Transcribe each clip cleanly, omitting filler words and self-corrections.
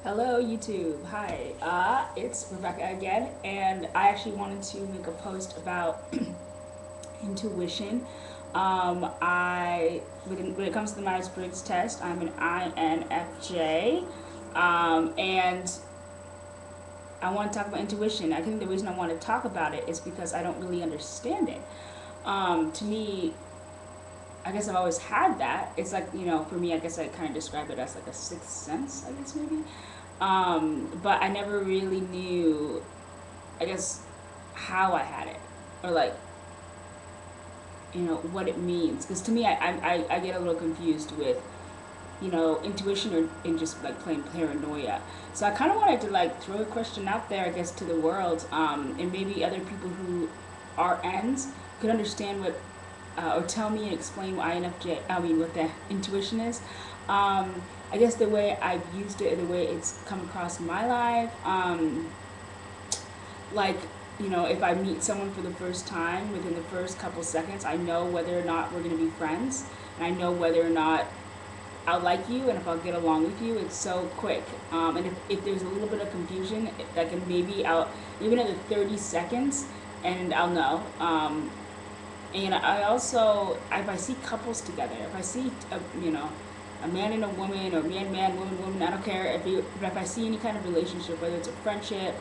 Hello YouTube. Hi. It's Rebecca again, and I actually wanted to make a post about intuition. When it comes to the Myers-Briggs test, I'm an INFJ, and I want to talk about intuition. I think the reason I want to talk about it is because I don't really understand it. To me, I guess I've always had that. It's like, for me, I guess I kind of describe it as like a sixth sense, I guess maybe. But I never really knew, I guess, how I had it, or like, what it means. Because to me, I get a little confused with, intuition and just like plain paranoia. So I kind of wanted to like throw a question out there, I guess, to the world, and maybe other people who are N's could understand what, or tell me and explain what what the intuition is. I guess the way I've used it, the way it's come across in my life, like, if I meet someone for the first time, within the first couple seconds, I know whether or not we're going to be friends, and I know whether or not I'll like you and if I'll get along with you. It's so quick. And if there's a little bit of confusion, that can maybe out even at the 30 seconds, and I'll know. And I also, if I see couples together, if I see, a man and a woman, or man, woman, woman, I don't care. If I see any kind of relationship, whether it's a friendship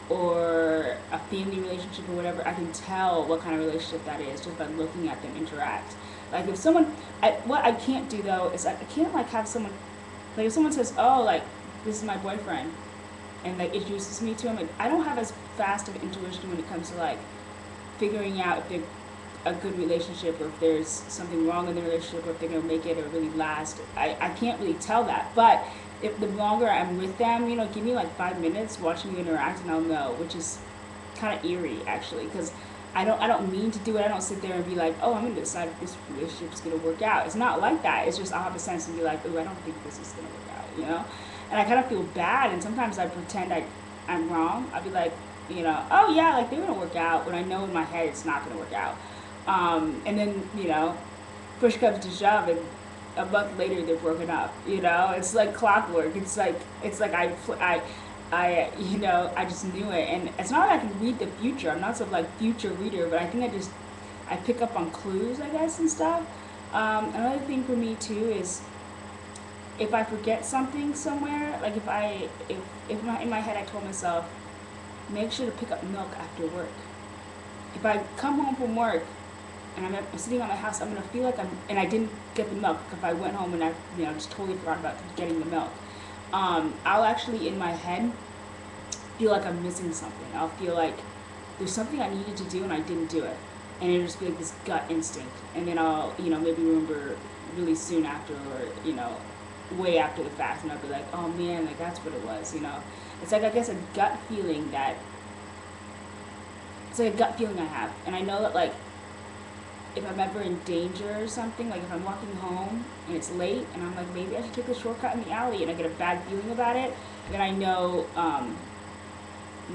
or a family relationship or whatever, I can tell what kind of relationship that is just by looking at them interact. Like if someone, what I can't do though is I can't like have someone, like if someone says, oh, like this is my boyfriend, and like introduces me to him, like I don't have as fast of intuition when it comes to like figuring out if they're a good relationship or if there's something wrong in the relationship or if they're going to make it or really last. I can't really tell that. But if the longer I'm with them, give me like 5 minutes watching you interact and I'll know, which is kind of eerie actually, because I don't mean to do it. I don't sit there and be like, oh, I'm going to decide if this relationship is going to work out. It's not like that. It's just I'll have a sense and be like, oh, I don't think this is going to work out. And I kind of feel bad, and sometimes I pretend I'm wrong. I'll be like, oh yeah, like they're going to work out, when I know in my head it's not going to work out. And then, push comes to shove, and a month later they're broken up. It's like clockwork. It's like I just knew it, and it's not like I can read the future. I'm not some like future reader, but I think I pick up on clues, I guess, and stuff. Another thing for me too is if I forget something somewhere, like if in my head I told myself, make sure to pick up milk after work. If I come home from work and I'm sitting at my house, I'm gonna feel like and I didn't get the milk. If I went home and I, just totally forgot about getting the milk, I'll actually in my head feel like I'm missing something. I'll feel like there's something I needed to do and I didn't do it, and it'll just be like this gut instinct. And then I'll, maybe remember really soon after, or way after the fact, and I'll be like, oh man, like that's what it was. It's like I guess a gut feeling that it's like a gut feeling I have, and I know that like if I'm ever in danger or something, like if I'm walking home and it's late and I'm like, maybe I should take a shortcut in the alley, and I get a bad feeling about it, then I know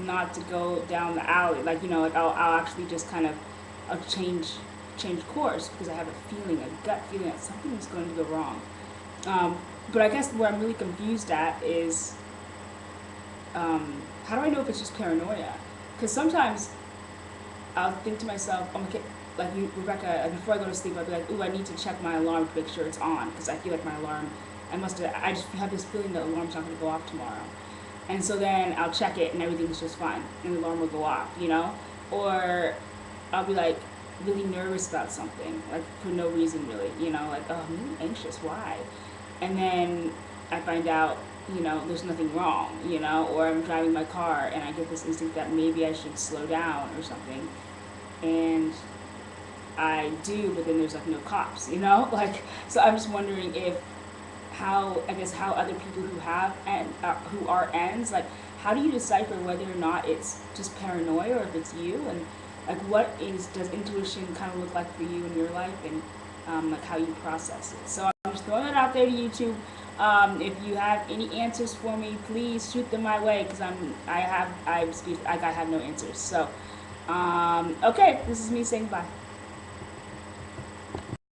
not to go down the alley. Like like I'll actually just kind of I'll change course because I have a feeling, a gut feeling that something is going to go wrong. But I guess where I'm really confused at is how do I know if it's just paranoia? Because sometimes I'll think to myself, oh, okay, like you, Rebecca, before I go to sleep, I'll be like, ooh, I need to check my alarm to make sure it's on, because I feel like my alarm, I just have this feeling that the alarm's not going to go off tomorrow. And so then I'll check it and everything's just fine, and the alarm will go off. Or I'll be like really nervous about something, like for no reason really, like, oh, I'm really anxious, why? And then I find out, there's nothing wrong, or I'm driving my car and I get this instinct that maybe I should slow down or something. And I do, but then there's like no cops, like, so I'm just wondering if how other people who have and who are N's, like, how do you decipher whether or not it's just paranoia or if it's you, and like does intuition kind of look like for you in your life, and like how you process it. So I'm just throwing it out there to YouTube. If you have any answers for me, please shoot them my way, because I have no answers. So okay, this is me saying bye.